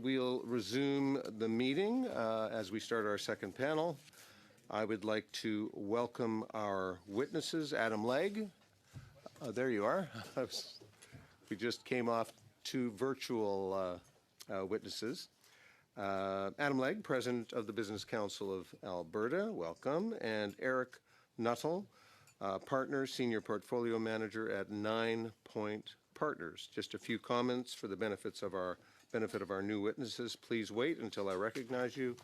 We'll resume the meeting as we start our second panel. I would like to welcome our witnesses. Adam Legg, there you are. We just came off two virtual witnesses. Adam Legg, President of the Business Council of Alberta, welcome, and Eric Nuttall, Partner, Senior Portfolio Manager at 9 Point Partners. Just a few comments for the benefit of our new witnesses. Please wait until I recognize you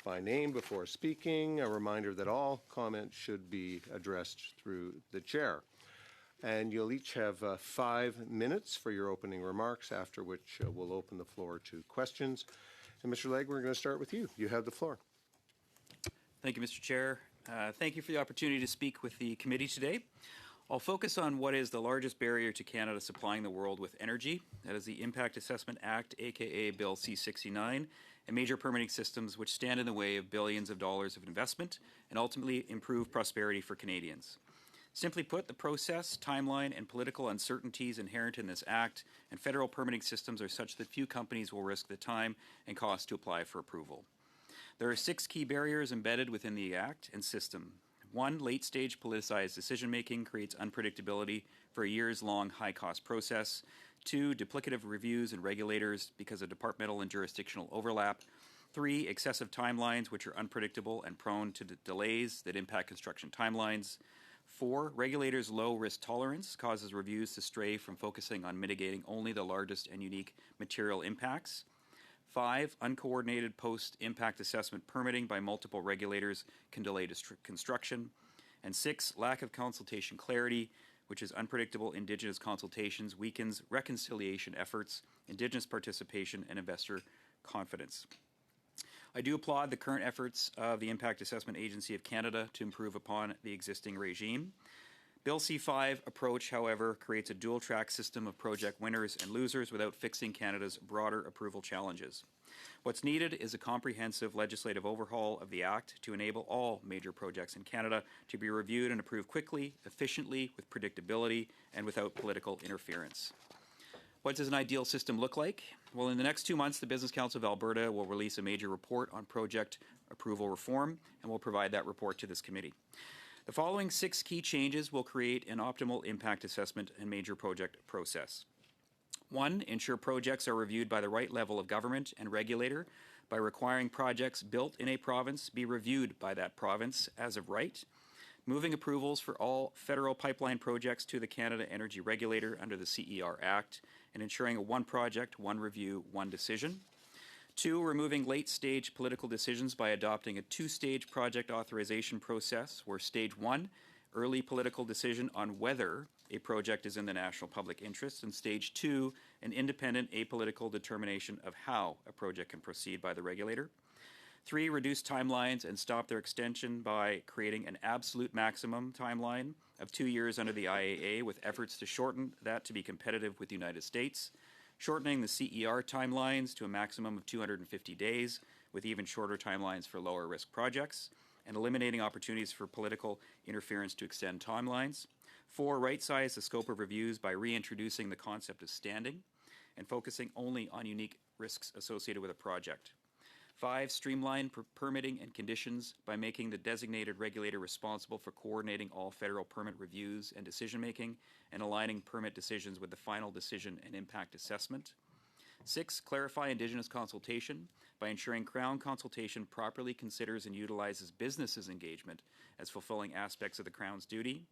by name before speaking. A reminder that all comments should be addressed through the chair. And you'll each have 5 minutes for your opening remarks, after which we'll open the floor to questions. And Mr. Legg, we're going to start with you. You have the floor. Thank you, Mr. Chair. Thank you for the opportunity to speak with the committee today. I'll focus on what is the largest barrier to Canada supplying the world with energy. That is the Impact Assessment Act, aka Bill C-69, and major permitting systems which stand in the way of billions of dollars of investment and ultimately improve prosperity for Canadians. Simply put, the process, timeline, and political uncertainties inherent in this act and federal permitting systems are such that few companies will risk the time and cost to apply for approval. There are 6 key barriers embedded within the act and system. 1, late-stage politicized decision-making creates unpredictability for a years-long high-cost process. 2, duplicative reviews and regulators because of departmental and jurisdictional overlap. 3, excessive timelines which are unpredictable and prone to delays that impact construction timelines. 4, regulators' low risk tolerance causes reviews to stray from focusing on mitigating only the largest and unique material impacts. 5, uncoordinated post-impact assessment permitting by multiple regulators can delay construction. And 6, lack of consultation clarity, which is unpredictable Indigenous consultations, weakens reconciliation efforts, Indigenous participation, and investor confidence. I do applaud the current efforts of the Impact Assessment Agency of Canada to improve upon the existing regime. Bill C-5 approach, however, creates a dual-track system of project winners and losers without fixing Canada's broader approval challenges. What's needed is a comprehensive legislative overhaul of the Act to enable all major projects in Canada to be reviewed and approved quickly, efficiently, with predictability, and without political interference. What does an ideal system look like? Well, in the next 2 months, the Business Council of Alberta will release a major report on project approval reform, and we'll provide that report to this committee. The following 6 key changes will create an optimal impact assessment and major project process. 1, ensure projects are reviewed by the right level of government and regulator by requiring projects built in a province be reviewed by that province as of right. Moving approvals for all federal pipeline projects to the Canada Energy Regulator under the CER Act and ensuring a one project, one review, one decision. 2, removing late-stage political decisions by adopting a 2-stage project authorization process where Stage 1, early political decision on whether a project is in the national public interest, and Stage 2, an independent apolitical determination of how a project can proceed by the regulator. 3, reduce timelines and stop their extension by creating an absolute maximum timeline of 2 years under the IAA with efforts to shorten that to be competitive with the United States. Shortening the CER timelines to a maximum of 250 days with even shorter timelines for lower risk projects, and eliminating opportunities for political interference to extend timelines. 4, right-size the scope of reviews by reintroducing the concept of standing and focusing only on unique risks associated with a project. 5, streamline permitting and conditions by making the designated regulator responsible for coordinating all federal permit reviews and decision-making and aligning permit decisions with the final decision and impact assessment. 6, clarify Indigenous consultation by ensuring Crown consultation properly considers and utilizes businesses' engagement as fulfilling aspects of the Crown's duty,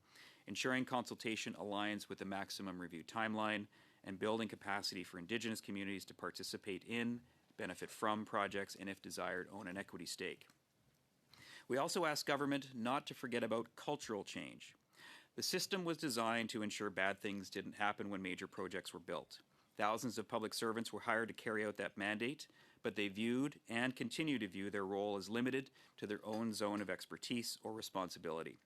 ensuring consultation aligns with the maximum review timeline, and building capacity for Indigenous communities to participate in, benefit from projects, and if desired, own an equity stake. We also ask government not to forget about cultural change. The system was designed to ensure bad things didn't happen when major projects were built. Thousands of public servants were hired to carry out that mandate, but they viewed and continue to view their role as limited to their own zone of expertise or responsibility.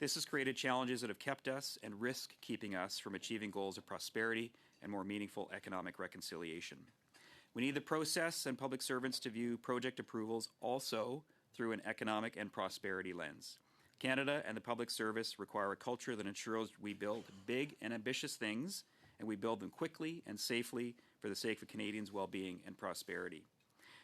This has created challenges that have kept us and risk keeping us from achieving goals of prosperity and more meaningful economic reconciliation. We need the process and public servants to view project approvals also through an economic and prosperity lens. Canada and the public service require a culture that ensures we build big and ambitious things, and we build them quickly and safely, for the sake of Canadians' well-being and prosperity.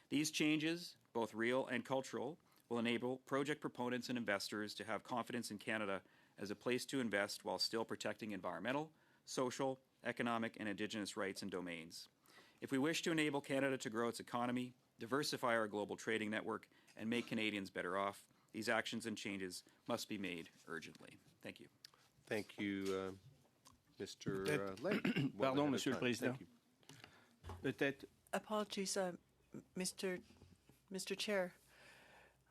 These changes, both real and cultural, will enable project proponents and investors to have confidence in Canada as a place to invest while still protecting environmental, social, economic, and Indigenous rights and domains. If we wish to enable Canada to grow its economy, diversify our global trading network, and make Canadians better off, these actions and changes must be made urgently. Thank you. Thank you, Mr. Legg. Pardon, Monsieur le Président. Peut-être. Apologies, Mr. Chair.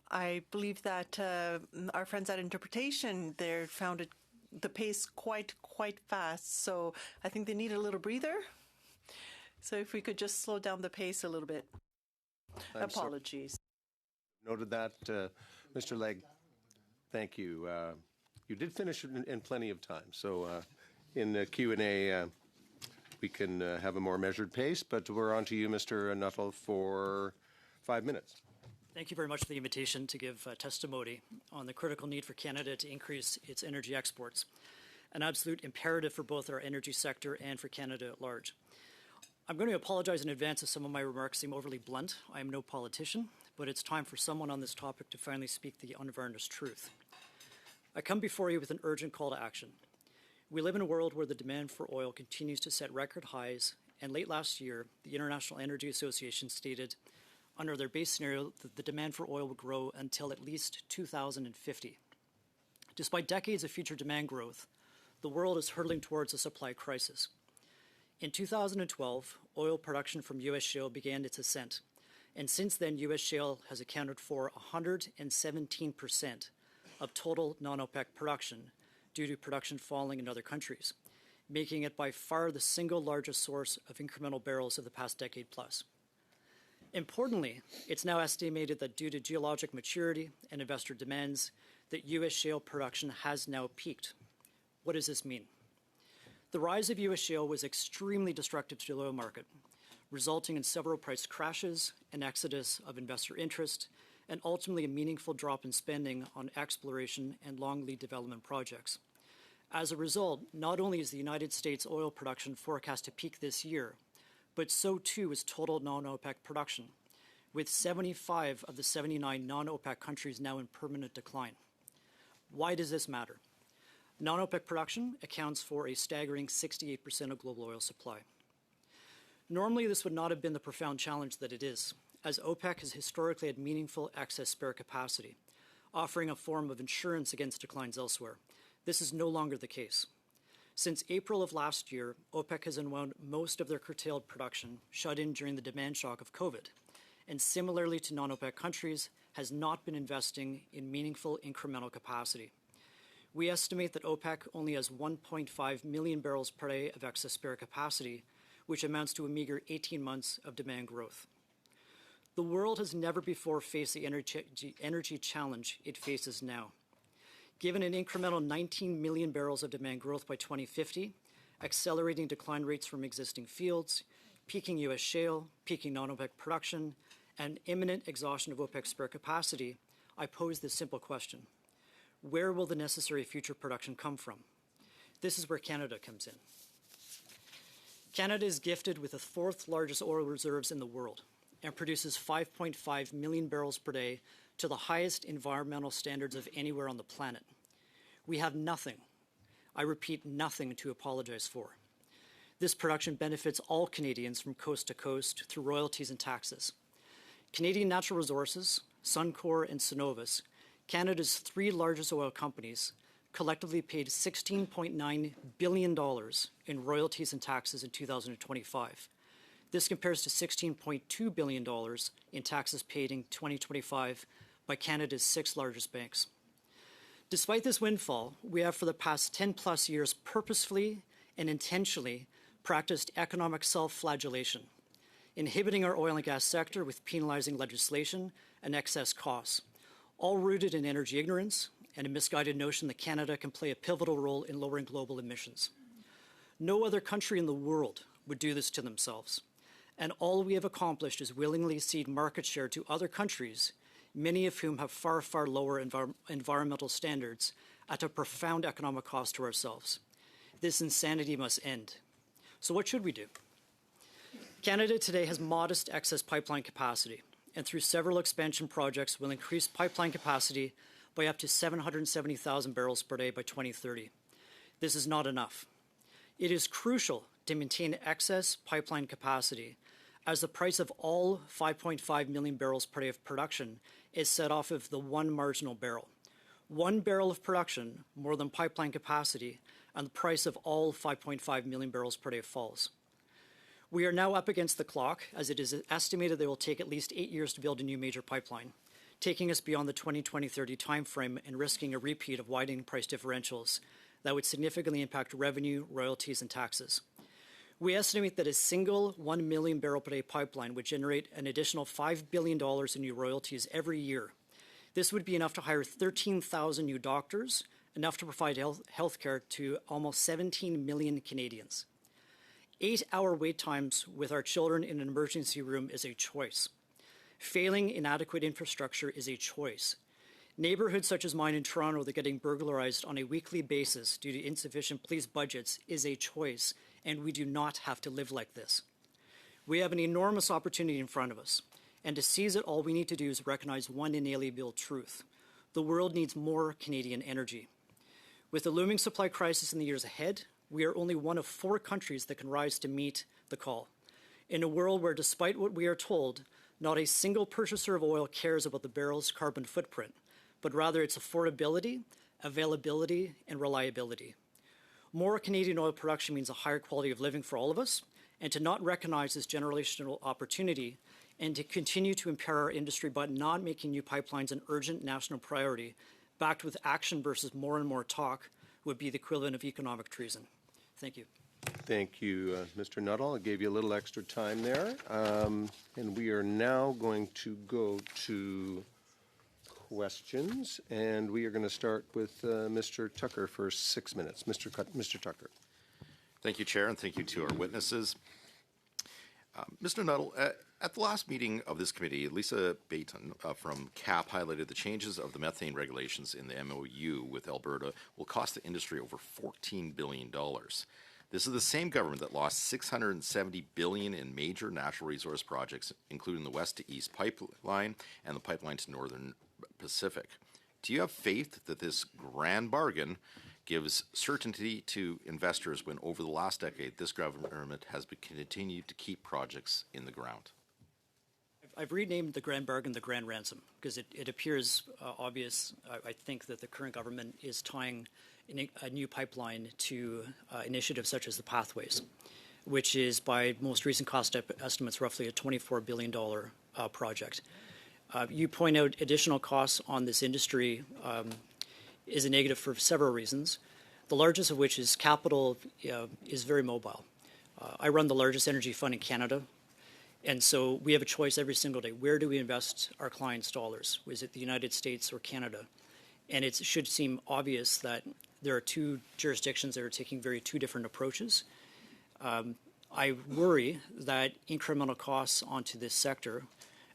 I believe that our friends at Interpretation there found it, the pace quite fast, so I think they need a little breather. So if we could just slow down the pace a little bit. Apologies. Noted that, Mr. Legg. Thank you. You did finish in plenty of time, so in the Q&A we can have a more measured pace, but we're on to you, Mr. Nuttall, for 5 minutes. Thank you very much for the invitation to give testimony on the critical need for Canada to increase its energy exports, an absolute imperative for both our energy sector and for Canada at large. I'm going to apologize in advance if some of my remarks seem overly blunt. I am no politician, but it's time for someone on this topic to finally speak the unvarnished truth. I come before you with an urgent call to action. We live in a world where the demand for oil continues to set record highs, and late last year, the International Energy Association stated under their base scenario that the demand for oil will grow until at least 2050. Despite decades of future demand growth, the world is hurtling towards a supply crisis. In 2012, oil production from U.S. shale began its ascent, and since then, U.S. shale has accounted for 117% of total non-OPEC production due to production falling in other countries, making it by far the single largest source of incremental barrels of the past decade plus. Importantly, it's now estimated that due to geologic maturity and investor demands, that U.S. shale production has now peaked. What does this mean? The rise of U.S. shale was extremely destructive to the oil market, resulting in several price crashes, an exodus of investor interest, and ultimately a meaningful drop in spending on exploration and long lead development projects. As a result, not only is the United States oil production forecast to peak this year, but so too is total non-OPEC production, with 75 of the 79 non-OPEC countries now in permanent decline. Why does this matter? Non-OPEC production accounts for a staggering 68% of global oil supply. Normally, this would not have been the profound challenge that it is, as OPEC has historically had meaningful excess spare capacity, offering a form of insurance against declines elsewhere. This is no longer the case. Since April of last year, OPEC has unwound most of their curtailed production, shut in during the demand shock of COVID, and similarly to non-OPEC countries, has not been investing in meaningful incremental capacity. We estimate that OPEC only has 1.5 million barrels per day of excess spare capacity, which amounts to a meager 18 months of demand growth. The world has never before faced the energy challenge it faces now. Given an incremental 19 million barrels of demand growth by 2050, accelerating decline rates from existing fields, peaking U.S. shale, peaking non-OPEC production, and imminent exhaustion of OPEC spare capacity, I pose this simple question. Where will the necessary future production come from? This is where Canada comes in. Canada is gifted with the fourth largest oil reserves in the world and produces 5.5 million barrels per day to the highest environmental standards of anywhere on the planet. We have nothing, I repeat, nothing to apologize for. This production benefits all Canadians from coast to coast through royalties and taxes. Canadian Natural Resources, Suncor, and Cenovus, Canada's three largest oil companies, collectively paid $16.9 billion in royalties and taxes in 2025. This compares to $16.2 billion in taxes paid in 2025 by Canada's six largest banks. Despite this windfall, we have for the past 10 plus years purposefully and intentionally practiced economic self-flagellation, inhibiting our oil and gas sector with penalizing legislation and excess costs, all rooted in energy ignorance and a misguided notion that Canada can play a pivotal role in lowering global emissions. No other country in the world would do this to themselves, and all we have accomplished is willingly cede market share to other countries, many of whom have far, far lower environmental standards at a profound economic cost to ourselves. This insanity must end. So what should we do? Canada today has modest excess pipeline capacity, and through several expansion projects will increase pipeline capacity by up to 770,000 barrels per day by 2030. This is not enough. It is crucial to maintain excess pipeline capacity, as the price of all 5.5 million barrels per day of production is set off of the one marginal barrel. 1 barrel of production more than pipeline capacity, and the price of all 5.5 million barrels per day falls. We are now up against the clock, as it is estimated that it will take at least 8 years to build a new major pipeline, taking us beyond the 2020-30 timeframe and risking a repeat of widening price differentials that would significantly impact revenue, royalties, and taxes. We estimate that a single 1 million barrel per day pipeline would generate an additional $5 billion in new royalties every year. This would be enough to hire 13,000 new doctors, enough to provide health care to almost 17 million Canadians. 8-hour wait times with our children in an emergency room is a choice. Failing inadequate infrastructure is a choice. Neighborhoods such as mine in Toronto that are getting burglarized on a weekly basis due to insufficient police budgets is a choice, and we do not have to live like this. We have an enormous opportunity in front of us, and to seize it, all we need to do is recognize one inalienable truth. The world needs more Canadian energy. With the looming supply crisis in the years ahead, we are only one of 4 countries that can rise to meet the call. In a world where, despite what we are told, not a single purchaser of oil cares about the barrel's carbon footprint, but rather its affordability, availability, and reliability. More Canadian oil production means a higher quality of living for all of us, and to not recognize this generational opportunity and to continue to impair our industry by not making new pipelines an urgent national priority, backed with action versus more and more talk, would be the equivalent of economic treason. Thank you. Thank you, Mr. Nuttall. I gave you a little extra time there. And we are now going to go to questions, and we are going to start with Mr. Tucker for 6 minutes. Mr. Tucker. Thank you, Chair, and thank you to our witnesses. Mr. Nuttall, at the last meeting of this committee, Lisa Bayton from CAP highlighted the changes of the methane regulations in the MOU with Alberta will cost the industry over $14 billion. This is the same government that lost $670 billion in major natural resource projects, including the West to East pipeline and the pipeline to Northern Pacific. Do you have faith that this grand bargain gives certainty to investors when over the last decade this government has continued to keep projects in the ground? I've renamed the grand bargain the grand ransom because it appears obvious, I think, that the current government is tying a new pipeline to initiatives such as the Pathways, which is, by most recent cost estimates, roughly a $24 billion project. You point out additional costs on this industry is a negative for several reasons, the largest of which is capital is very mobile. I run the largest energy fund in Canada, and so we have a choice every single day. Where do we invest our clients' dollars? Is it the United States or Canada? And it should seem obvious that there are 2 jurisdictions that are taking two different approaches. I worry that incremental costs onto this sector,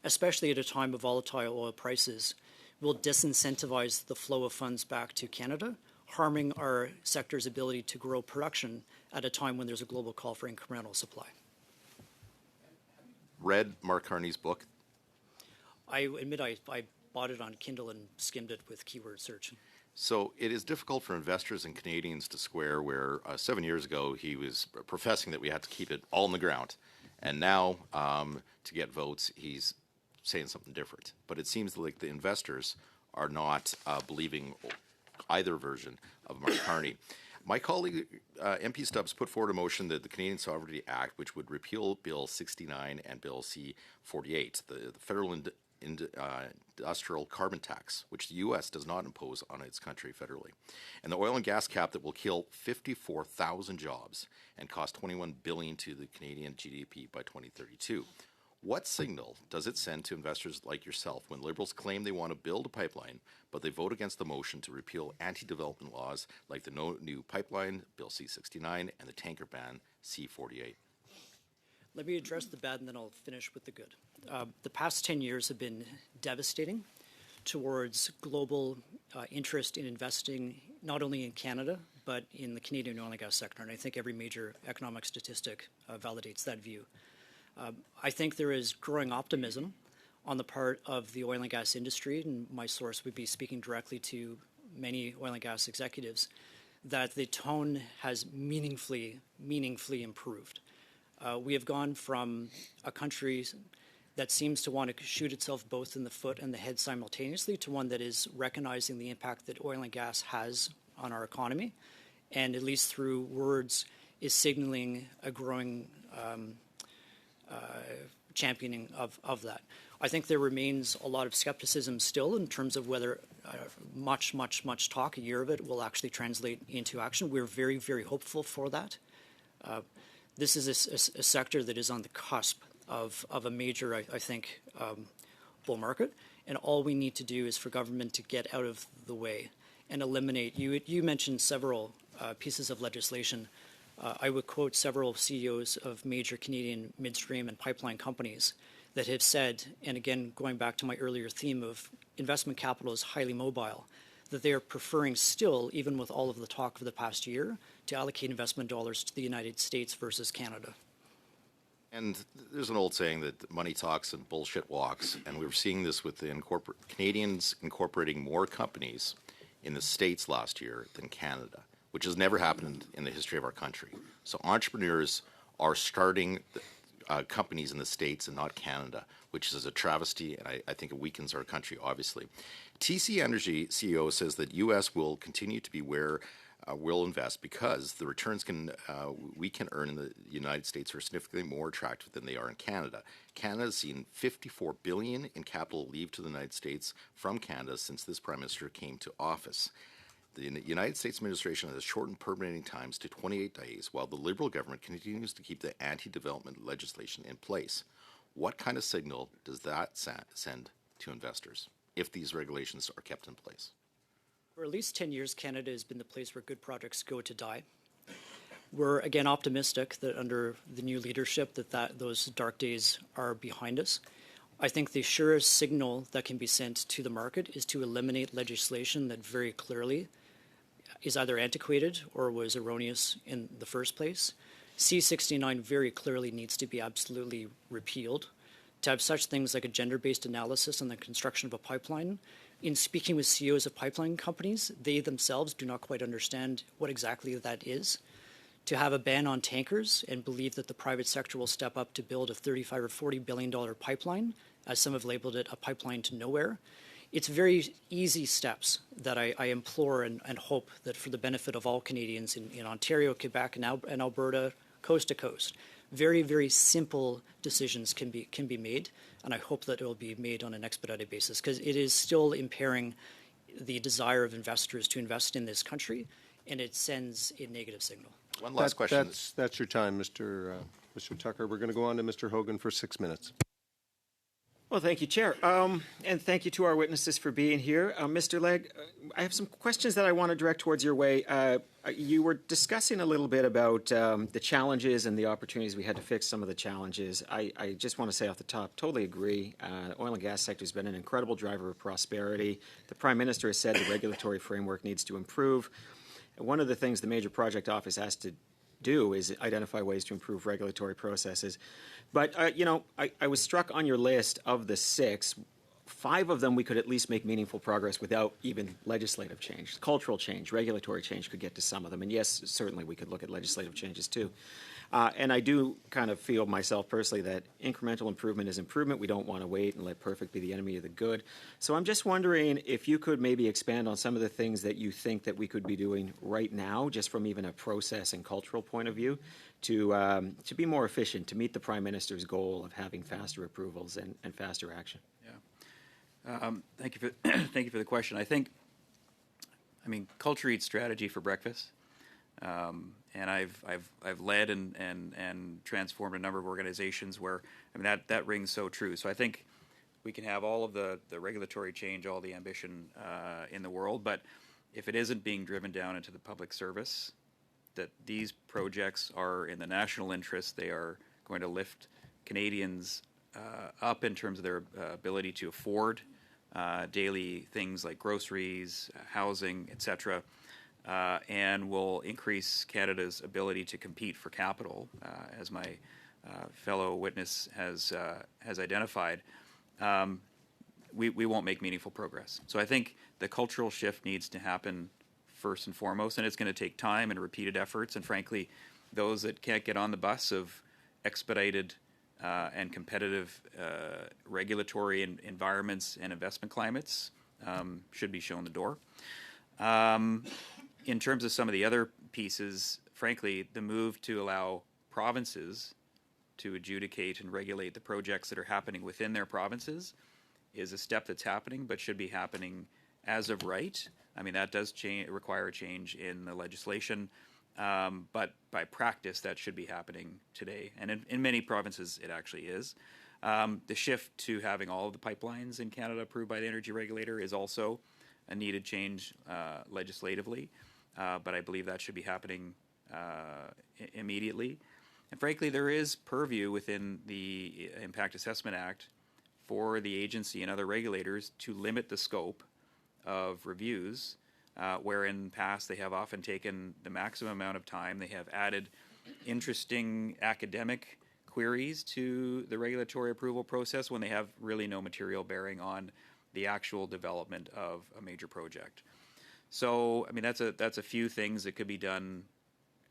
especially at a time of volatile oil prices, will disincentivize the flow of funds back to Canada, harming our sector's ability to grow production at a time when there's a global call for incremental supply. Read Mark Carney's book? I admit I bought it on Kindle and skimmed it with keyword search. So it is difficult for investors and Canadians to square where 7 years ago he was professing that we had to keep it all in the ground. And now, to get votes, he's saying something different. But it seems like the investors are not believing either version of Mark Carney. My colleague, MP Stubbs, put forward a motion that the Canadian Sovereignty Act, which would repeal Bill 69 and Bill C-48, the federal industrial carbon tax, which the U.S. does not impose on its country federally, and the oil and gas cap that will kill 54,000 jobs and cost $21 billion to the Canadian GDP by 2032. What signal does it send to investors like yourself when Liberals claim they want to build a pipeline, but they vote against the motion to repeal anti-development laws like the No New Pipeline, Bill C-69, and the tanker ban, C-48? Let me address the bad and then I'll finish with the good. The past 10 years have been devastating towards global interest in investing not only in Canada, but in the Canadian oil and gas sector. And I think every major economic statistic validates that view. I think there is growing optimism on the part of the oil and gas industry, and my source would be speaking directly to many oil and gas executives, that the tone has meaningfully improved. We have gone from a country that seems to want to shoot itself both in the foot and the head simultaneously to one that is recognizing the impact that oil and gas has on our economy, and at least through words is signaling a growing championing of that. I think there remains a lot of skepticism still in terms of whether much talk, a year of it, will actually translate into action. We're very, very hopeful for that. This is a sector that is on the cusp of a major, I think, bull market, and all we need to do is for government to get out of the way and eliminate. You mentioned several pieces of legislation. I would quote several CEOs of major Canadian midstream and pipeline companies that have said, and again, going back to my earlier theme of investment capital is highly mobile, that they are preferring still, even with all of the talk of the past year, to allocate investment dollars to the United States versus Canada. And there's an old saying that money talks and bullshit walks, and we're seeing this with the Canadians incorporating more companies in the States last year than Canada, which has never happened in the history of our country. So entrepreneurs are starting companies in the States and not Canada, which is a travesty, and I think it weakens our country, obviously. TC Energy CEO says that U.S. will continue to be where we'll invest because the returns we can earn in the United States are significantly more attractive than they are in Canada. Canada has seen $54 billion in capital leave to the United States from Canada since this Prime Minister came to office. The United States administration has shortened permitting times to 28 days, while the Liberal government continues to keep the anti-development legislation in place. What kind of signal does that send to investors if these regulations are kept in place? For at least 10 years, Canada has been the place where good projects go to die. We're, again, optimistic that under the new leadership that those dark days are behind us. I think the surest signal that can be sent to the market is to eliminate legislation that very clearly is either antiquated or was erroneous in the first place. C-69 very clearly needs to be absolutely repealed. To have such things like a gender-based analysis on the construction of a pipeline, in speaking with CEOs of pipeline companies, they themselves do not quite understand what exactly that is. To have a ban on tankers and believe that the private sector will step up to build a $35 or $40 billion pipeline, as some have labeled it, a pipeline to nowhere. It's very easy steps that I implore and hope that for the benefit of all Canadians in Ontario, Quebec, and Alberta, coast to coast, very, very simple decisions can be made, and I hope that it will be made on an expedited basis because it is still impairing the desire of investors to invest in this country, and it sends a negative signal. One last question. That's your time, Mr. Tucker. We're going to go on to Mr. Hogan for 6 minutes. Well, thank you, Chair. And thank you to our witnesses for being here. Mr. Legge, I have some questions that I want to direct towards your way. You were discussing a little bit about the challenges and the opportunities we had to fix some of the challenges. I just want to say off the top, totally agree. The oil and gas sector has been an incredible driver of prosperity. The Prime Minister has said the regulatory framework needs to improve. One of the things the Major Project Office has to do is identify ways to improve regulatory processes. But, I was struck on your list of the 6, 5 of them we could at least make meaningful progress without even legislative change. Cultural change, regulatory change could get to some of them. And yes, certainly we could look at legislative changes too. And I do kind of feel myself personally that incremental improvement is improvement. We don't want to wait and let perfect be the enemy of the good. So I'm just wondering if you could maybe expand on some of the things that you think that we could be doing right now, just from even a process and cultural point of view, to be more efficient, to meet the Prime Minister's goal of having faster approvals and faster action. Yeah. Thank you for the question. I mean, culture eats strategy for breakfast. And I've led and transformed a number of organizations where, I mean, that rings so true. So I think we can have all of the regulatory change, all the ambition in the world, but if it isn't being driven down into the public service, that these projects are in the national interest, they are going to lift Canadians up in terms of their ability to afford daily things like groceries, housing, etc., and will increase Canada's ability to compete for capital, as my fellow witness has identified, we won't make meaningful progress. So I think the cultural shift needs to happen first and foremost, and it's going to take time and repeated efforts. And frankly, those that can't get on the bus of expedited and competitive regulatory environments and investment climates should be shown the door. In terms of some of the other pieces, frankly, the move to allow provinces to adjudicate and regulate the projects that are happening within their provinces is a step that's happening, but should be happening as of right. I mean, that does require a change in the legislation, but by practice, that should be happening today. And in many provinces, it actually is. The shift to having all of the pipelines in Canada approved by the energy regulator is also a needed change legislatively, but I believe that should be happening immediately. And frankly, there is purview within the Impact Assessment Act for the agency and other regulators to limit the scope of reviews, where in the past they have often taken the maximum amount of time. They have added interesting academic queries to the regulatory approval process when they have really no material bearing on the actual development of a major project. So, I mean, that's a few things that could be done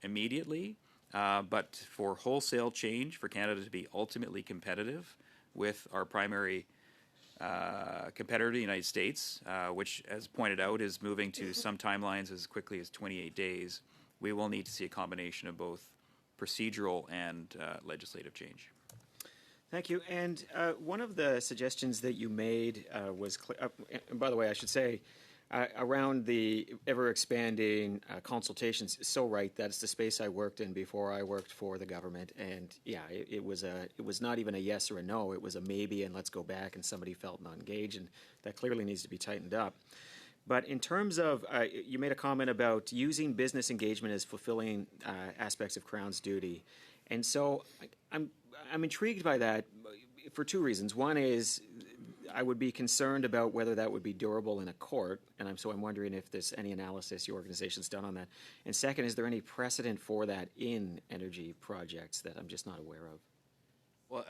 immediately, but for wholesale change, for Canada to be ultimately competitive with our primary competitor, the United States, which, as pointed out, is moving to some timelines as quickly as 28 days, we will need to see a combination of both procedural and legislative change. Thank you. And one of the suggestions that you made was, and by the way, I should say, around the ever-expanding consultations, so right, that's the space I worked in before I worked for the government, and yeah, it was not even a yes or a no, it was a maybe and let's go back, and somebody felt not engaged, and that clearly needs to be tightened up. But in terms of, you made a comment about using business engagement as fulfilling aspects of Crown's duty, and so I'm intrigued by that for two reasons. One is I would be concerned about whether that would be durable in a court, and I'm wondering if there's any analysis your organization's done on that. And second, is there any precedent for that in energy projects that I'm just not aware of? Well,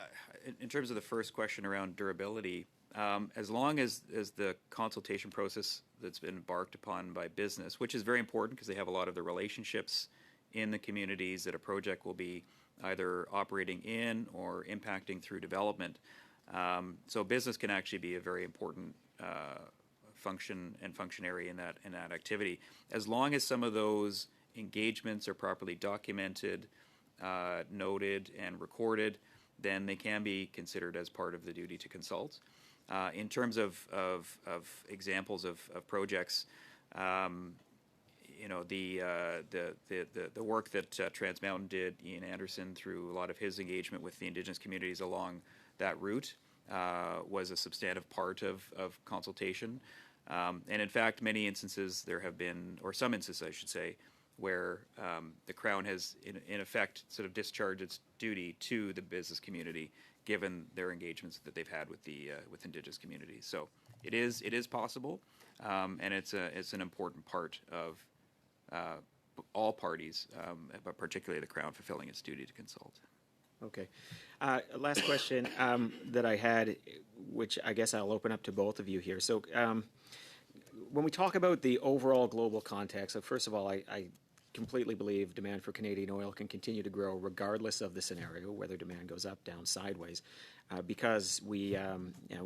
in terms of the first question around durability, as long as the consultation process that's been embarked upon by business, which is very important because they have a lot of the relationships in the communities that a project will be either operating in or impacting through development. So business can actually be a very important function and functionary in that activity. As long as some of those engagements are properly documented, noted, and recorded, then they can be considered as part of the duty to consult. In terms of examples of projects, you know, the work that Trans Mountain did, Ian Anderson, through a lot of his engagement with the Indigenous communities along that route, was a substantive part of consultation. And in fact, many instances there have been, or some instances I should say, where the Crown has in effect sort of discharged its duty to the business community, given their engagements that they've had with the with Indigenous communities. So it is possible, and it's an important part of all parties, but particularly the Crown fulfilling its duty to consult. Okay. Last question that I had, which I guess I'll open up to both of you here. So when we talk about the overall global context, so first of all, I completely believe demand for Canadian oil can continue to grow regardless of the scenario, whether demand goes up, down, sideways, because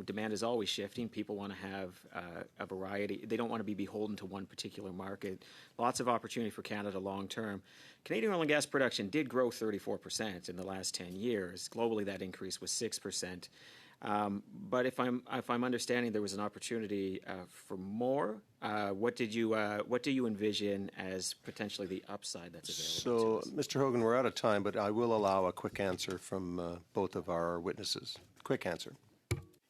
demand is always shifting. People want to have a variety. They don't want to be beholden to one particular market. Lots of opportunity for Canada long term. Canadian oil and gas production did grow 34% in the last 10 years. Globally, that increase was 6%. But if I'm understanding, there was an opportunity for more. What do you envision as potentially the upside that's available? So, Mr. Hogan, we're out of time, but I will allow a quick answer from both of our witnesses. Quick answer.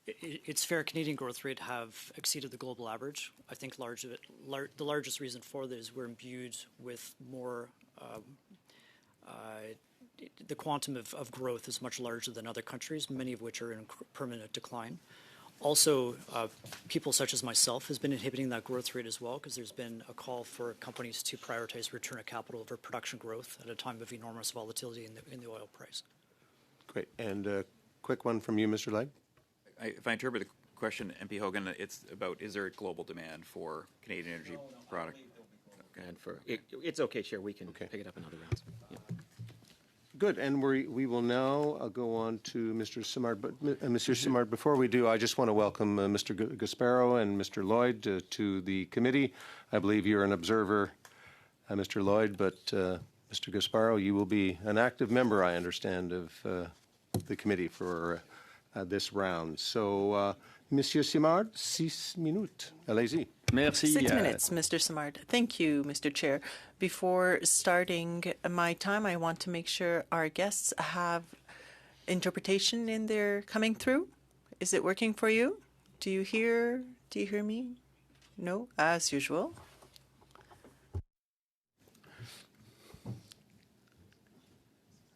It's fair. Canadian growth rate have exceeded the global average. I think the largest reason for this is we're imbued with more. The quantum of growth is much larger than other countries, many of which are in permanent decline. Also, people such as myself has been inhibiting that growth rate as well, because there's been a call for companies to prioritize return of capital over production growth at a time of enormous volatility in the oil price. Great. And a quick one from you, Mr. Legg. If I interpret the question, MP Hogan, it's about is there a global demand for Canadian energy product? And it's okay, Chair. We can pick it up in other rounds. Yeah. Good, and we will now go on to Mr. Simard. But Mr. Simard, before we do, I just want to welcome Mr. Gasparo and Mr. Lloyd to the committee. I believe you're an observer, Mr. Lloyd, but Mr. Gasparo, you will be an active member, I understand, of the committee for this round. So, Monsieur Simard, 6 minutes. Allez-y. Merci. 6 minutes, Mr. Simard. Thank you, Mr. Chair. Before starting my time, I want to make sure our guests have interpretation in their coming through. Is it working for you? Do you hear me? No? As usual.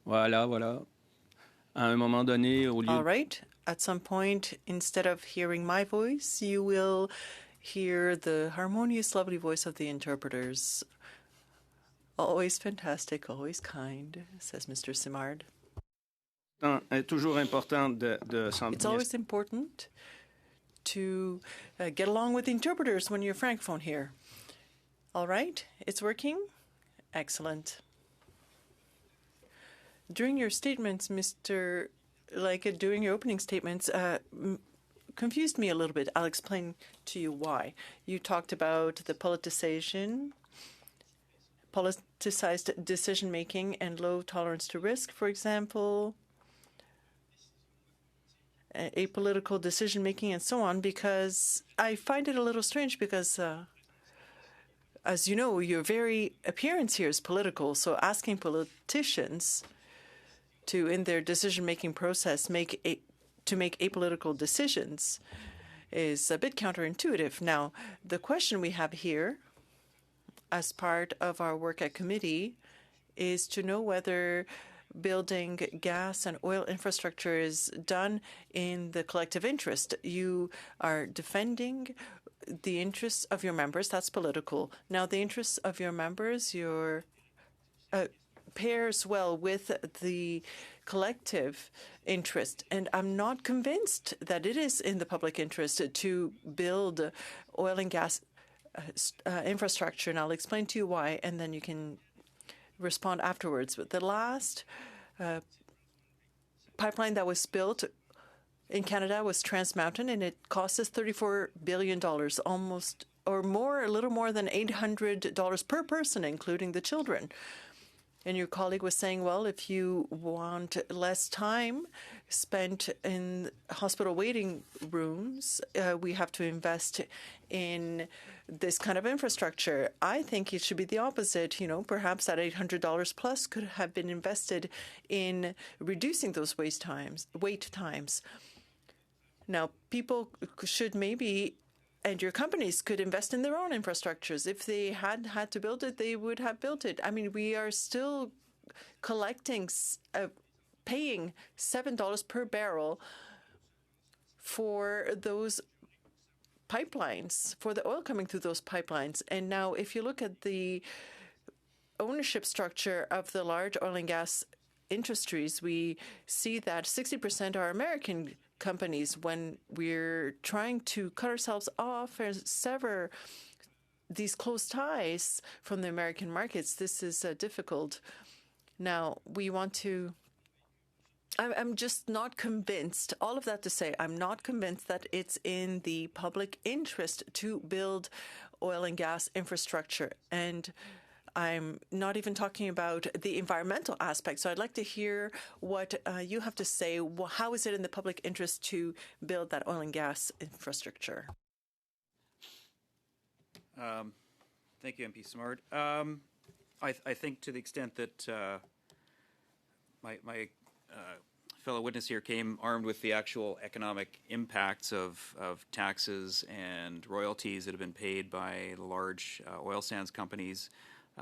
Voilà. À un moment donné, au lieu All right. At some point, instead of hearing my voice, you will hear the harmonious, lovely voice of the interpreters. Always fantastic, always kind, says Mr. Simard. toujours important de s'en It's always important to get along with the interpreters when you're francophone here. All right, it's working? Excellent. During your statements, Mr. During your opening statements, confused me a little bit. I'll explain to you why. You talked about the politicized decision-making and low tolerance to risk, for example, apolitical decision-making and so on, because I find it a little strange because, as you know, your very appearance here is political, so asking politicians to, in their decision-making process, make apolitical decisions is a bit counterintuitive. Now, the question we have here, as part of our work at committee, is to know whether building gas and oil infrastructure is done in the collective interest. You are defending the interests of your members. That's political. Now, the interests of your members, your pairs well with the collective interest. And I'm not convinced that it is in the public interest to build oil and gas infrastructure. And I'll explain to you why, and then you can respond afterwards. But the last pipeline that was built in Canada was Trans Mountain, and it cost us $34 billion, almost or more, a little more than $800 per person, including the children. And your colleague was saying, well, if you want less time spent in hospital waiting rooms, we have to invest in this kind of infrastructure. I think it should be the opposite. Perhaps that $800 plus could have been invested in reducing those wait times. Now, people should maybe, and your companies could invest in their own infrastructures. If they had to build it, they would have built it. I mean, we are still collecting, paying $7 per barrel for those pipelines, for the oil coming through those pipelines. And now, if you look at the ownership structure of the large oil and gas industries, we see that 60% are American companies. When we're trying to cut ourselves off and sever these close ties from the American markets, this is difficult. Now, we want to... I'm just not convinced, all of that to say, I'm not convinced that it's in the public interest to build oil and gas infrastructure. And I'm not even talking about the environmental aspect. So I'd like to hear what you have to say. How is it in the public interest to build that oil and gas infrastructure? Thank you, MP Simard. I think to the extent that my fellow witness here came armed with the actual economic impacts of taxes and royalties that have been paid by the large oil sands companies.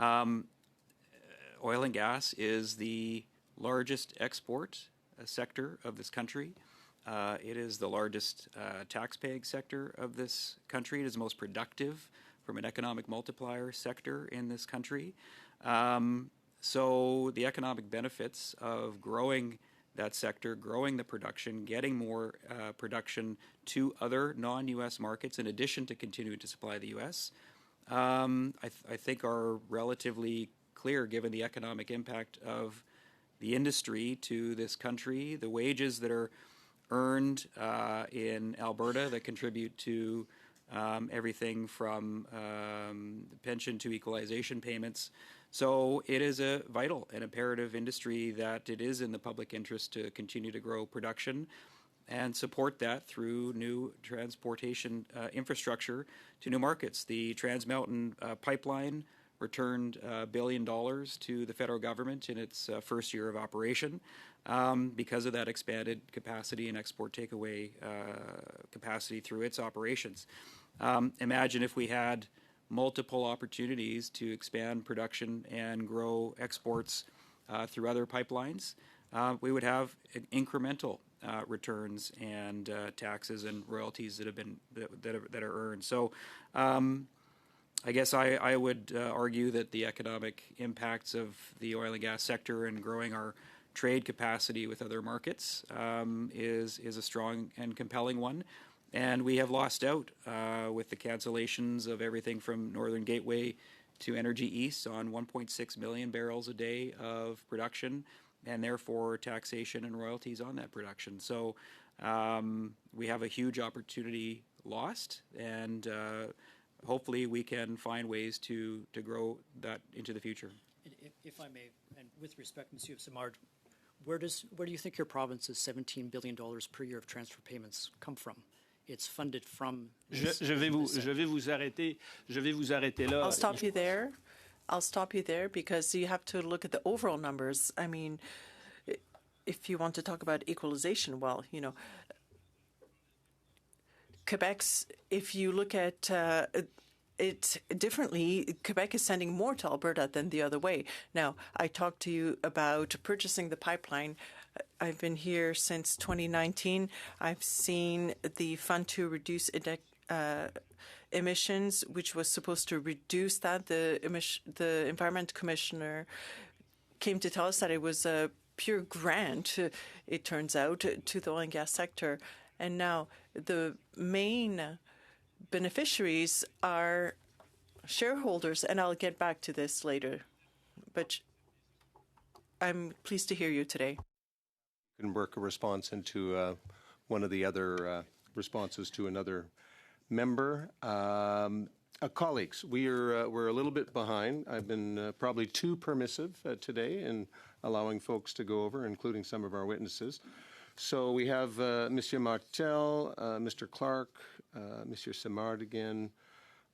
Oil and gas is the largest export sector of this country. It is the largest tax-paying sector of this country. It is the most productive from an economic multiplier sector in this country. So the economic benefits of growing that sector, growing the production, getting more production to other non-U.S. markets in addition to continuing to supply the U.S., I think are relatively clear given the economic impact of the industry to this country, the wages that are earned in Alberta that contribute to everything from pension to equalization payments. So it is a vital and imperative industry that it is in the public interest to continue to grow production and support that through new transportation infrastructure to new markets. The Trans Mountain pipeline returned $1 billion to the federal government in its first year of operation because of that expanded capacity and export takeaway capacity through its operations. Imagine if we had multiple opportunities to expand production and grow exports through other pipelines. We would have incremental returns and taxes and royalties that have been that are earned. So I guess I would argue that the economic impacts of the oil and gas sector and growing our trade capacity with other markets is a strong and compelling one. And we have lost out with the cancellations of everything from Northern Gateway to Energy East on 1.6 million barrels a day of production, and therefore taxation and royalties on that production. So we have a huge opportunity lost, and hopefully we can find ways to grow that into the future. If I may, and with respect, Monsieur Simard, where do you think your province's $17 billion per year of transfer payments come from? It's funded from. Je vais vous arrêter là. I'll stop you there. I'll stop you there because you have to look at the overall numbers. I mean, if you want to talk about equalization, well, you know, Quebec's, if you look at it differently, Quebec is sending more to Alberta than the other way. Now, I talked to you about purchasing the pipeline. I've been here since 2019. I've seen the Fund to Reduce Emissions, which was supposed to reduce that. The Environment Commissioner came to tell us that it was a pure grant, it turns out, to the oil and gas sector. And now the main beneficiaries are shareholders, and I'll get back to this later. But I'm pleased to hear you today. Can work a response into one of the other responses to another member. Colleagues, we're a little bit behind. I've been probably too permissive today in allowing folks to go over, including some of our witnesses. So we have Monsieur Martel, Mr. Clark, Monsieur Simard again.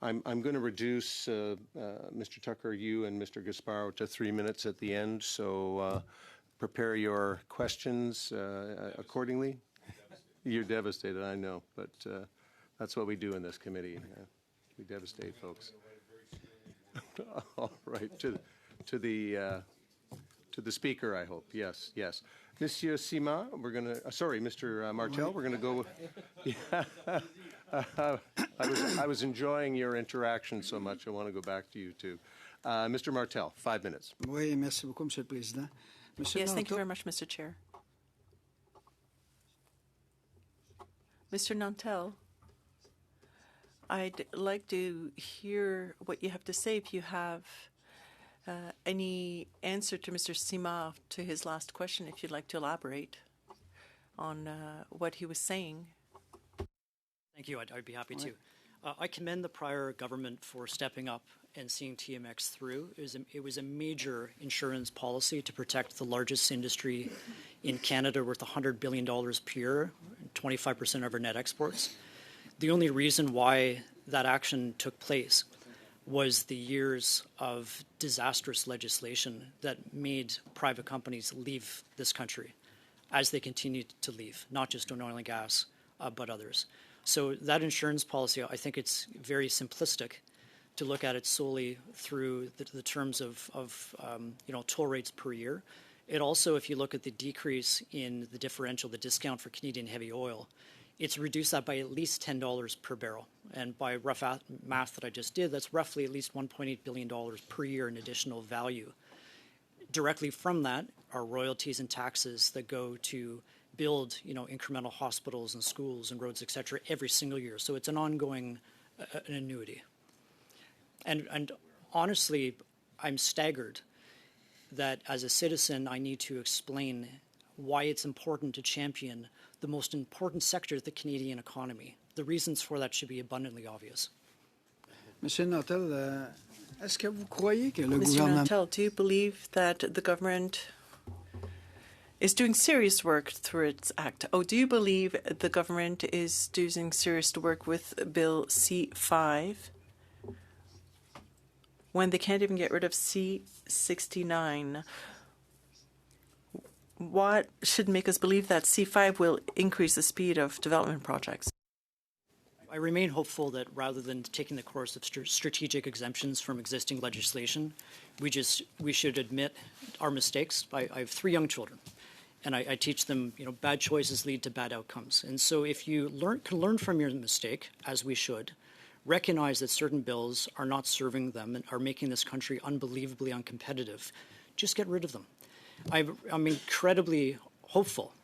I'm going to reduce Mr. Tucker, you, and Mr. Gasparo to 3 minutes at the end. So prepare your questions accordingly. You're devastated, I know, but that's what we do in this committee. We devastate folks. All right, to the speaker, I hope. Yes, yes. Monsieur Sima, we're going to. Sorry, Mr. Martel. We're going to go. I was enjoying your interaction so much. I want to go back to you too, Mr. Martel. 5 minutes. Oui, merci beaucoup, Monsieur le Président. Yes, thank you very much, Mr. Chair. Mr. Nuttall, I'd like to hear what you have to say if you have any answer to Mr. Simard to his last question, if you'd like to elaborate on what he was saying. Thank you. I'd be happy to. I commend the prior government for stepping up and seeing TMX through. It was a major insurance policy to protect the largest industry in Canada, worth $100 billion per year, 25% of our net exports. The only reason why that action took place was the years of disastrous legislation that made private companies leave this country as they continued to leave, not just on oil and gas, but others. So that insurance policy, I think it's very simplistic to look at it solely through the terms of toll rates per year. It also, if you look at the decrease in the differential, the discount for Canadian heavy oil, it's reduced that by at least $10 per barrel. And by rough math that I just did, that's roughly at least $1.8 billion per year in additional value. Directly from that are royalties and taxes that go to build, incremental hospitals and schools and roads, et cetera, every single year. So it's an ongoing an annuity. And honestly, I'm staggered that as a citizen, I need to explain why it's important to champion the most important sector of the Canadian economy. The reasons for that should be abundantly obvious. Monsieur Nuttall, est-ce que vous croyez que le Mr. gouvernement... Martel, do you believe that the government is doing serious work through its act? Oh, do you believe the government is doing serious work with Bill C5 when they can't even get rid of C69? What should make us believe that C5 will increase the speed of development projects? I remain hopeful that rather than taking the course of strategic exemptions from existing legislation, we should admit our mistakes. I have 3 young children, and I teach them, bad choices lead to bad outcomes. And so if you can learn from your mistake, as we should, recognize that certain bills are not serving them and are making this country unbelievably uncompetitive, just get rid of them. I'm incredibly hopeful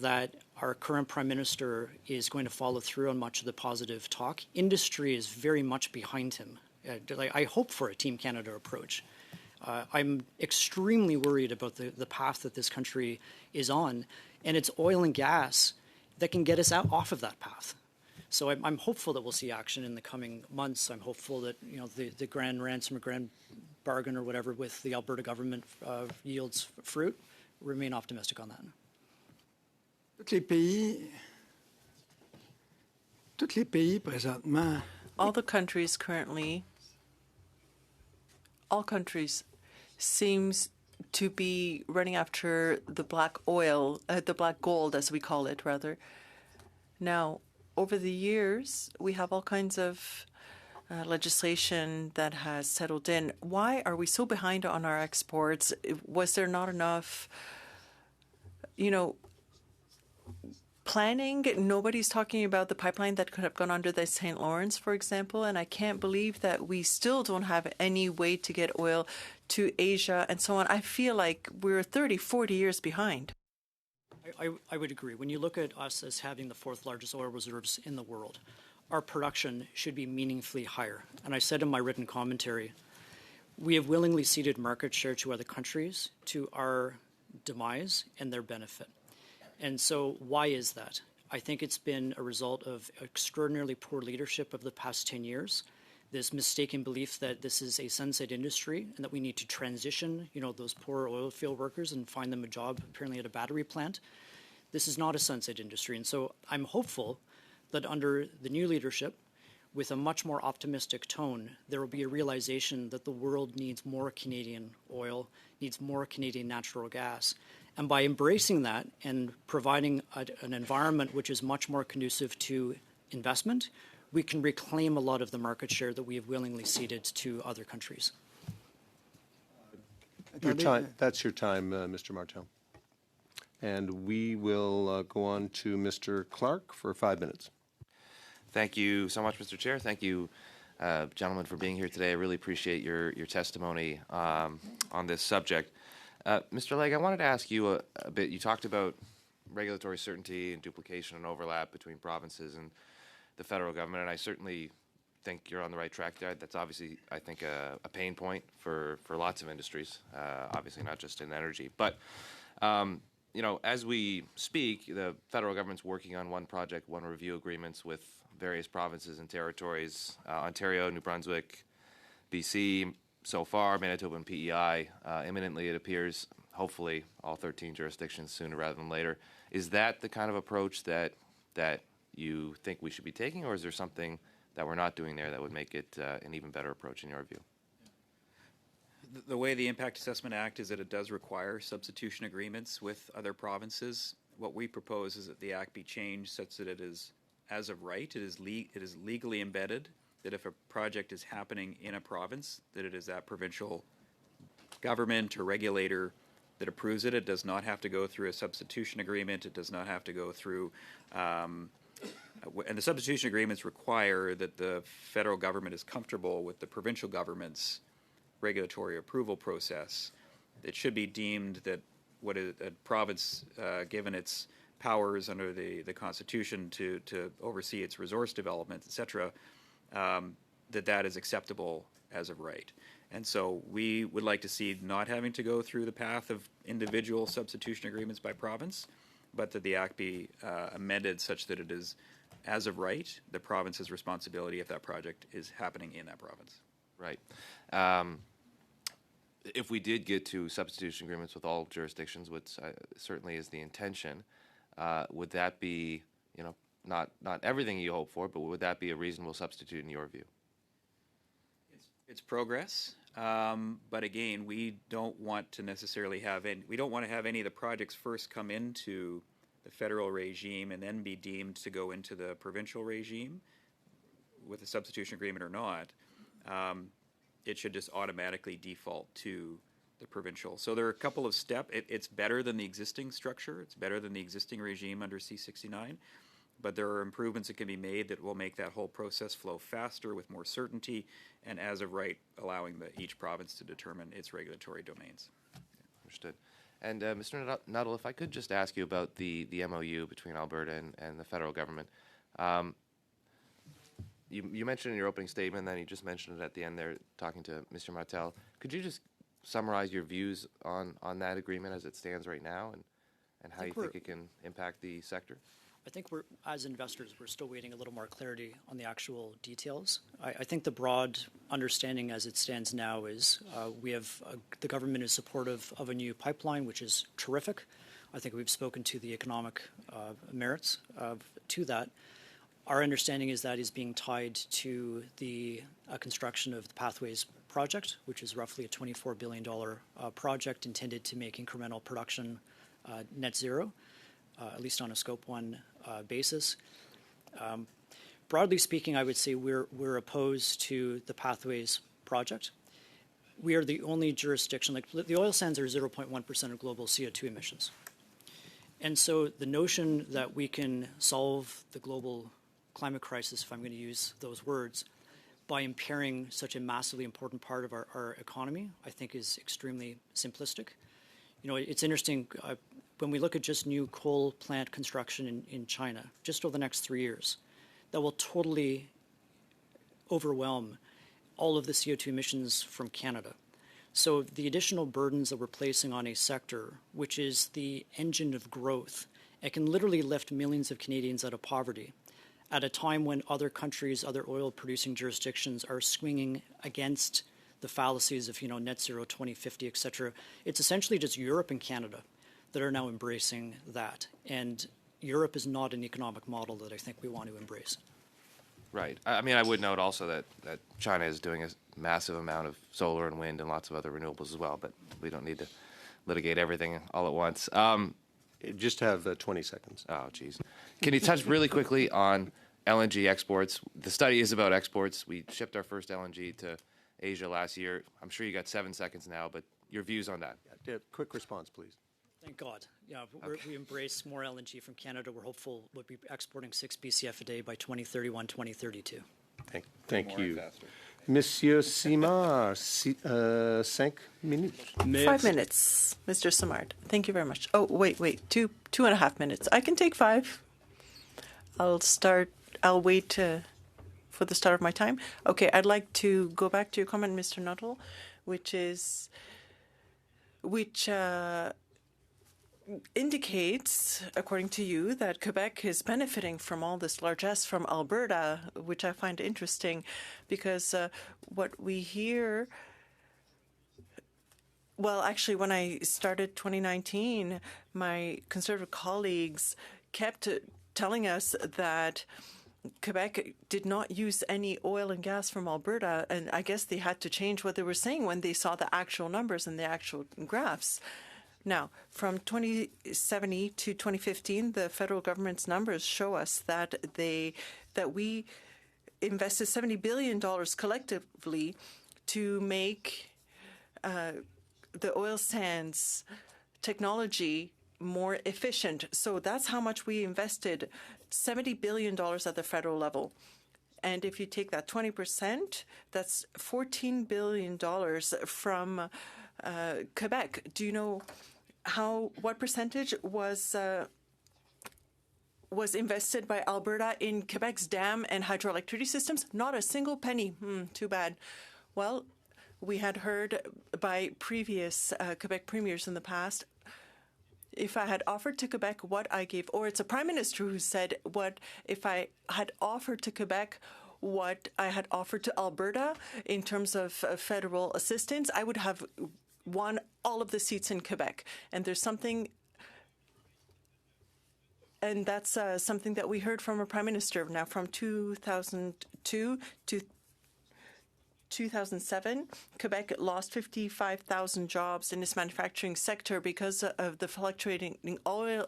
that our current Prime Minister is going to follow through on much of the positive talk. Industry is very much behind him. I hope for a Team Canada approach. I'm extremely worried about the path that this country is on, and it's oil and gas that can get us off of that path. So I'm hopeful that we'll see action in the coming months. I'm hopeful that the grand ransom or grand bargain or whatever with the Alberta government yields fruit. Remain optimistic on that. Tous les pays présentement, All countries seems to be running after the black oil, the black gold, as we call it, rather. Now, over the years, we have all kinds of legislation that has settled in. Why are we so behind on our exports? Was there not enough, planning? Nobody's talking about the pipeline that could have gone under the St. Lawrence, for example, and I can't believe that we still don't have any way to get oil to Asia and so on. I feel like we're 30, 40 years behind. I would agree. When you look at us as having the 4th largest oil reserves in the world, our production should be meaningfully higher. And I said in my written commentary, we have willingly ceded market share to other countries to our demise and their benefit. And so why is that? I think it's been a result of extraordinarily poor leadership of the past 10 years, this mistaken belief that this is a sunset industry and that we need to transition, those poor oil field workers and find them a job apparently at a battery plant. This is not a sunset industry. And so I'm hopeful that under the new leadership, with a much more optimistic tone, there will be a realization that the world needs more Canadian oil, needs more Canadian natural gas. And by embracing that and providing an environment which is much more conducive to investment, we can reclaim a lot of the market share that we have willingly ceded to other countries. That's your time, Mr. Martel. And we will go on to Mr. Clark for 5 minutes. Thank you so much, Mr. Chair. Thank you, gentlemen, for being here today. I really appreciate your testimony on this subject. Mr. Legge, I wanted to ask you a bit. You talked about regulatory certainty and duplication and overlap between provinces and the federal government, and I certainly think you're on the right track there. That's obviously, I think, a pain point for lots of industries, obviously not just in energy. But, as we speak, the federal government's working on one project, one review agreements with various provinces and territories, Ontario, New Brunswick, BC, so far, Manitoba and PEI, imminently it appears, hopefully all 13 jurisdictions sooner rather than later. Is that the kind of approach that you think we should be taking, or is there something that we're not doing there that would make it an even better approach in your view? The way the Impact Assessment Act is that it does require substitution agreements with other provinces. What we propose is that the Act be changed such that it is, as of right, it is legally embedded, that if a project is happening in a province, that it is that provincial government or regulator that approves it. It does not have to go through a substitution agreement. It does not have to go through, and the substitution agreements require that the federal government is comfortable with the provincial government's regulatory approval process. It should be deemed that a province, given its powers under the Constitution to oversee its resource development, et cetera, that is acceptable as of right. And so we would like to see not having to go through the path of individual substitution agreements by province, but that the Act be amended such that it is, as of right, the province's responsibility if that project is happening in that province. Right. If we did get to substitution agreements with all jurisdictions, which certainly is the intention, would that be, not everything you hope for, but would that be a reasonable substitute in your view? It's progress, but again, we don't want to necessarily have we don't want to have any of the projects first come into the federal regime and then be deemed to go into the provincial regime with a substitution agreement or not. It should just automatically default to the provincial. So there are a couple of steps. It's better than the existing structure. It's better than the existing regime under C-69. But there are improvements that can be made that will make that whole process flow faster with more certainty and as of right allowing each province to determine its regulatory domains. Understood. And Mr. Nuttall, if I could just ask you about the MOU between Alberta and the federal government. You mentioned in your opening statement, and then you just mentioned it at the end there, talking to Mr. Martel. Could you just summarize your views on that agreement as it stands right now and how you think it can impact the sector? I think as investors, we're still waiting a little more clarity on the actual details. I think the broad understanding as it stands now is the government is supportive of a new pipeline, which is terrific. I think we've spoken to the economic merits to that. Our understanding is that is being tied to the construction of the Pathways project, which is roughly a $24 billion project intended to make incremental production net zero, at least on a Scope 1 basis. Broadly speaking, I would say we're opposed to the Pathways project. We are the only jurisdiction, like the oil sands are 0.1% of global CO2 emissions. And so the notion that we can solve the global climate crisis, if I'm going to use those words, by impairing such a massively important part of our economy, I think is extremely simplistic. It's interesting, when we look at just new coal plant construction in China, just over the next 3 years, that will totally overwhelm all of the CO2 emissions from Canada. So the additional burdens that we're placing on a sector, which is the engine of growth, it can literally lift millions of Canadians out of poverty at a time when other countries, other oil-producing jurisdictions are swinging against the fallacies of, net zero 2050, et cetera. It's essentially just Europe and Canada that are now embracing that. And Europe is not an economic model that I think we want to embrace. Right. I mean, I would note also that China is doing a massive amount of solar and wind and lots of other renewables as well, but we don't need to litigate everything all at once. Just have 20 seconds. Oh, geez. Can you touch really quickly on LNG exports? The study is about exports. We shipped our first LNG to Asia last year. I'm sure you got 7 seconds now, but your views on that? Yeah, quick response, please. Thank God. Yeah, we embrace more LNG from Canada. We're hopeful we'll be exporting 6 BCF a day by 2031, 2032. Thank you. Monsieur Simard, 5 minutes. 5 minutes, Mr. Simard. Thank you very much. Oh, wait, 2.5 minutes. I can take 5. I'll wait for the start of my time. Okay, I'd like to go back to your comment, Mr. Nuttall, which indicates, according to you, that Quebec is benefiting from all this largesse from Alberta, which I find interesting because what we hear, well, actually, when I started 2019, my Conservative colleagues kept telling us that Quebec did not use any oil and gas from Alberta, and I guess they had to change what they were saying when they saw the actual numbers and the actual graphs. Now, from 2070 to 2015, the federal government's numbers show us that we invested $70 billion collectively to make the oil sands technology more efficient. So that's how much we invested, $70 billion at the federal level. And if you take that 20%, that's $14 billion from Quebec. Do you know what percentage was invested by Alberta in Quebec's dam and hydroelectricity systems? Not a single penny. Too bad. Well, we had heard by previous Quebec premiers in the past, if I had offered to Quebec what I gave, or it's a prime minister who said, what if I had offered to Quebec what I had offered to Alberta in terms of federal assistance, I would have won all of the seats in Quebec. And there's something, and that's something that we heard from a prime minister. Now, from 2002 to 2007, Quebec lost 55,000 jobs in its manufacturing sector because of the fluctuating oil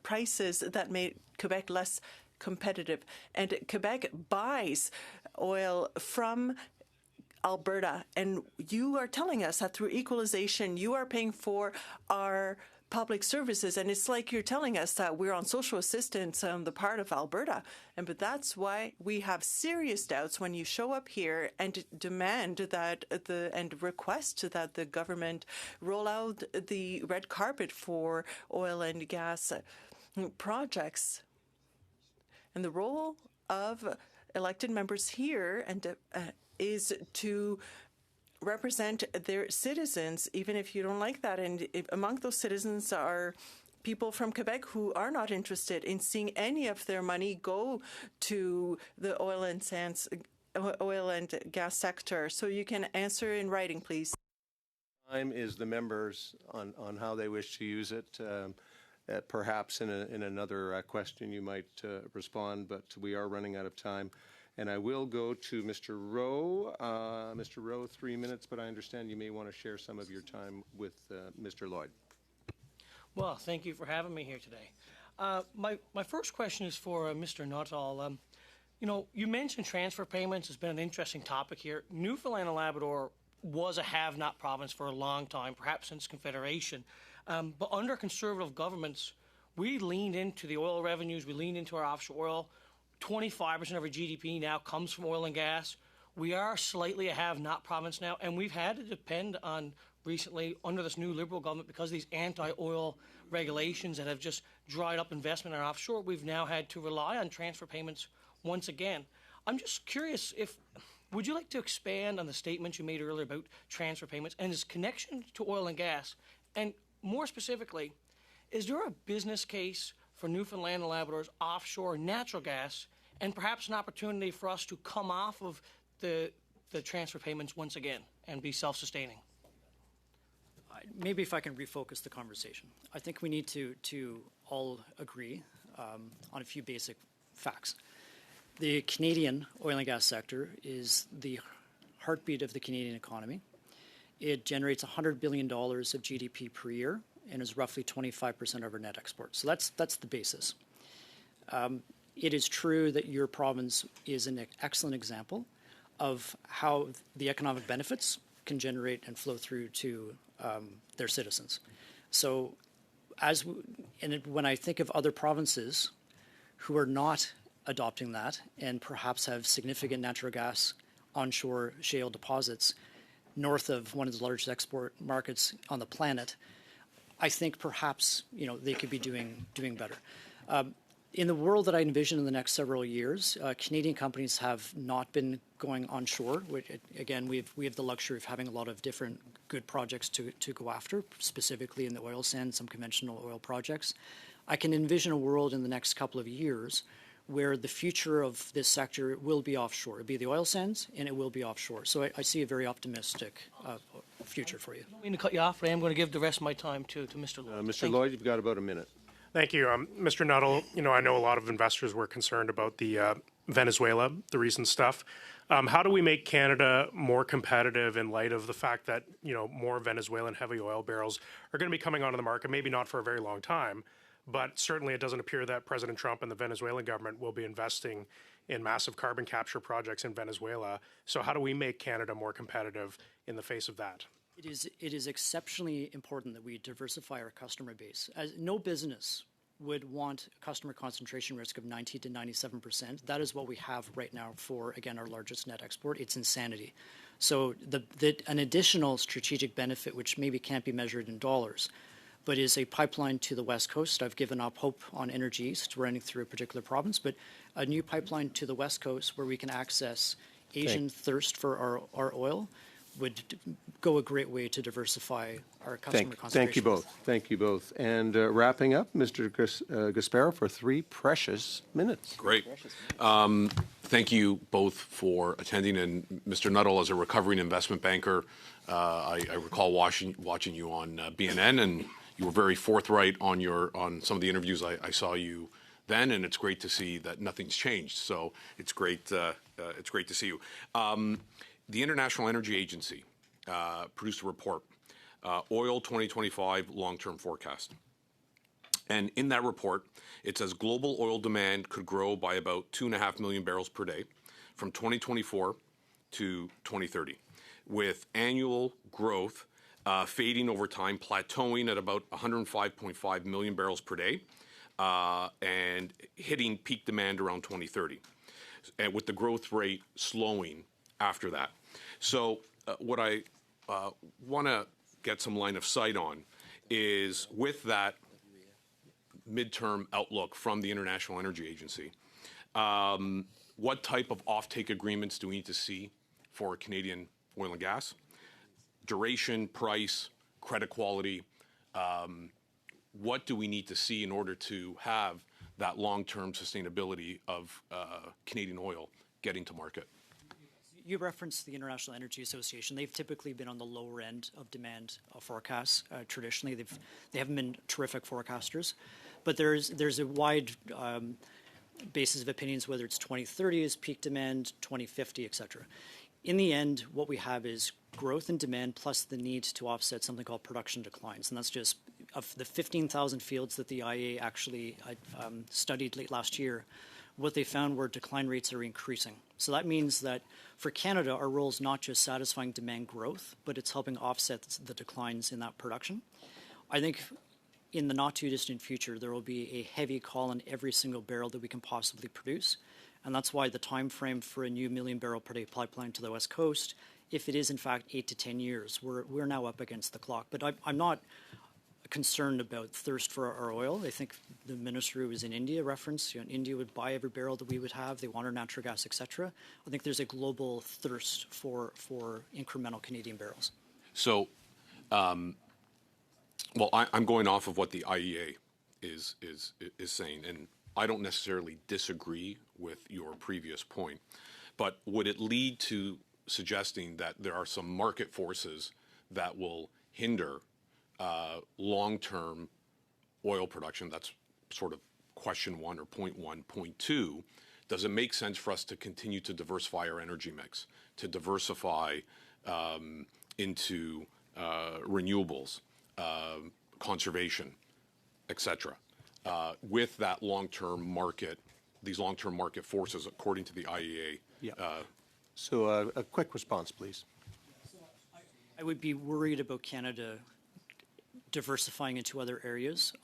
prices that made Quebec less competitive. And Quebec buys oil from Alberta. And you are telling us that through equalization, you are paying for our public services, and it's like you're telling us that we're on social assistance on the part of Alberta. But that's why we have serious doubts when you show up here and demand that and request that the government roll out the red carpet for oil and gas projects. And the role of elected members here is to represent their citizens, even if you don't like that. And among those citizens are people from Quebec who are not interested in seeing any of their money go to the oil and gas sector. So you can answer in writing, please. Time is the members on how they wish to use it. Perhaps in another question you might respond, but we are running out of time. And I will go to Mr. Rowe. Mr. Rowe, 3 minutes, but I understand you may want to share some of your time with Mr. Lloyd. Well, thank you for having me here today. My first question is for Mr. Nuttall. You mentioned transfer payments has been an interesting topic here. Newfoundland and Labrador was a have-not province for a long time, perhaps since Confederation. But under conservative governments, we leaned into the oil revenues, we leaned into our offshore oil. 25% of our GDP now comes from oil and gas. We are slightly a have-not province now, and we've had to depend on recently, under this new Liberal government, because of these anti-oil regulations that have just dried up investment in our offshore, we've now had to rely on transfer payments once again. I'm just curious, would you like to expand on the statements you made earlier about transfer payments and its connection to oil and gas? And more specifically, is there a business case for Newfoundland and Labrador's offshore natural gas, and perhaps an opportunity for us to come off of the transfer payments once again and be self-sustaining? Maybe if I can refocus the conversation. I think we need to all agree on a few basic facts. The Canadian oil and gas sector is the heartbeat of the Canadian economy. It generates $100 billion of GDP per year and is roughly 25% of our net exports. So that's the basis. It is true that your province is an excellent example of how the economic benefits can generate and flow through to their citizens. So when I think of other provinces who are not adopting that and perhaps have significant natural gas onshore shale deposits north of one of the largest export markets on the planet, I think perhaps they could be doing better. In the world that I envision in the next several years, Canadian companies have not been going onshore. Again, we have the luxury of having a lot of different good projects to go after, specifically in the oil sands, some conventional oil projects. I can envision a world in the next couple of years where the future of this sector will be offshore. It'll be the oil sands, and it will be offshore. So I see a very optimistic future for you. I don't mean to cut you off, but I am going to give the rest of my time to Mr. Lloyd. Mr. Lloyd, you've got about a minute. Thank you. Mr. Nuttall, I know a lot of investors were concerned about the Venezuela, the recent stuff. How do we make Canada more competitive in light of the fact that, more Venezuelan heavy oil barrels are going to be coming onto the market, maybe not for a very long time, but certainly it doesn't appear that President Trump and the Venezuelan government will be investing in massive carbon capture projects in Venezuela. So how do we make Canada more competitive in the face of that? It is exceptionally important that we diversify our customer base. As no business would want a customer concentration risk of 90 to 97%. That is what we have right now for, again, our largest net export. It's insanity. So an additional strategic benefit, which maybe can't be measured in dollars, but is a pipeline to the West Coast. I've given up hope on Energy East running through a particular province, but a new pipeline to the West Coast where we can access Asian thirst for our oil would go a great way to diversify our customer concentration. Thank you both. Thank you both. And wrapping up, Mr. Gasparo for 3 precious minutes. Great. Thank you both for attending. And Mr. Nuttall, as a recovering investment banker, I recall watching you on BNN, and you were very forthright on some of the interviews I saw you then, and it's great to see that nothing's changed. So it's great to see you. The International Energy Agency produced a report, Oil 2025 Long-Term Forecast. And in that report, it says global oil demand could grow by about 2.5 million barrels per day from 2024 to 2030, with annual growth fading over time, plateauing at about 105.5 million barrels per day, and hitting peak demand around 2030, and with the growth rate slowing after that. So what I want to get some line of sight on is, with that midterm outlook from the International Energy Agency, what type of offtake agreements do we need to see for Canadian oil and gas? Duration, price, credit quality. What do we need to see in order to have that long-term sustainability of Canadian oil getting to market? You referenced the International Energy Association. They've typically been on the lower end of demand forecasts. Traditionally, they haven't been terrific forecasters, but there's a wide basis of opinions, whether it's 2030 is peak demand, 2050, et cetera. In the end, what we have is growth in demand plus the need to offset something called production declines, and that's just of the 15,000 fields that the IEA actually studied late last year. What they found were decline rates are increasing. So that means that for Canada, our role is not just satisfying demand growth, but it's helping offset the declines in that production. I think in the not too distant future, there will be a heavy call on every single barrel that we can possibly produce. And that's why the time frame for a new million barrel per day pipeline to the West Coast, if it is in fact 8 to 10 years, we're now up against the clock. But I'm not concerned about thirst for our oil. I think the minister who was in India referenced, India would buy every barrel that we would have. They want our natural gas, etc. I think there's a global thirst for incremental Canadian barrels. So, well, I'm going off of what the IEA is saying, and I don't necessarily disagree with your previous point, but would it lead to suggesting that there are some market forces that will hinder long-term oil production? That's sort of question 1 or point 1. Point 2, does it make sense for us to continue to diversify our energy mix, to diversify into renewables, conservation, etc., with that long-term market, these long-term market forces, according to the IEA? Yeah. So a quick response, please. I would be worried about Canada diversifying into other areas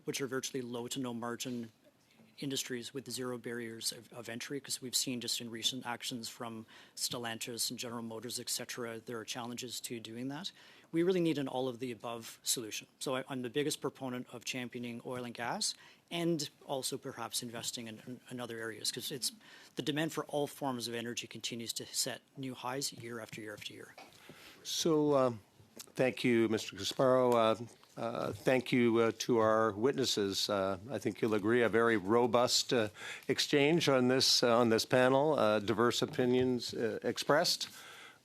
which are virtually low to no margin industries with zero barriers of entry, because we've seen just in recent actions from Stellantis and General Motors, et cetera, there are challenges to doing that. We really need an all-of-the-above solution. So I'm the biggest proponent of championing oil and gas, and also perhaps investing in other areas, because the demand for all forms of energy continues to set new highs year after year after year. So thank you, Mr. Gasparo. Thank you to our witnesses. I think you'll agree, a very robust exchange on this panel, diverse opinions expressed,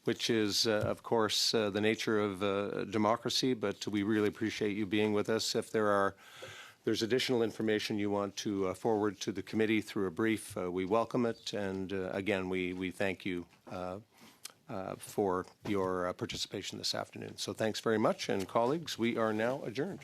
which is, of course, the nature of democracy, but we really appreciate you being with us. If there's additional information you want to forward to the committee through a brief, we welcome it, and again, we thank you for your participation this afternoon. So thanks very much, and colleagues, we are now adjourned.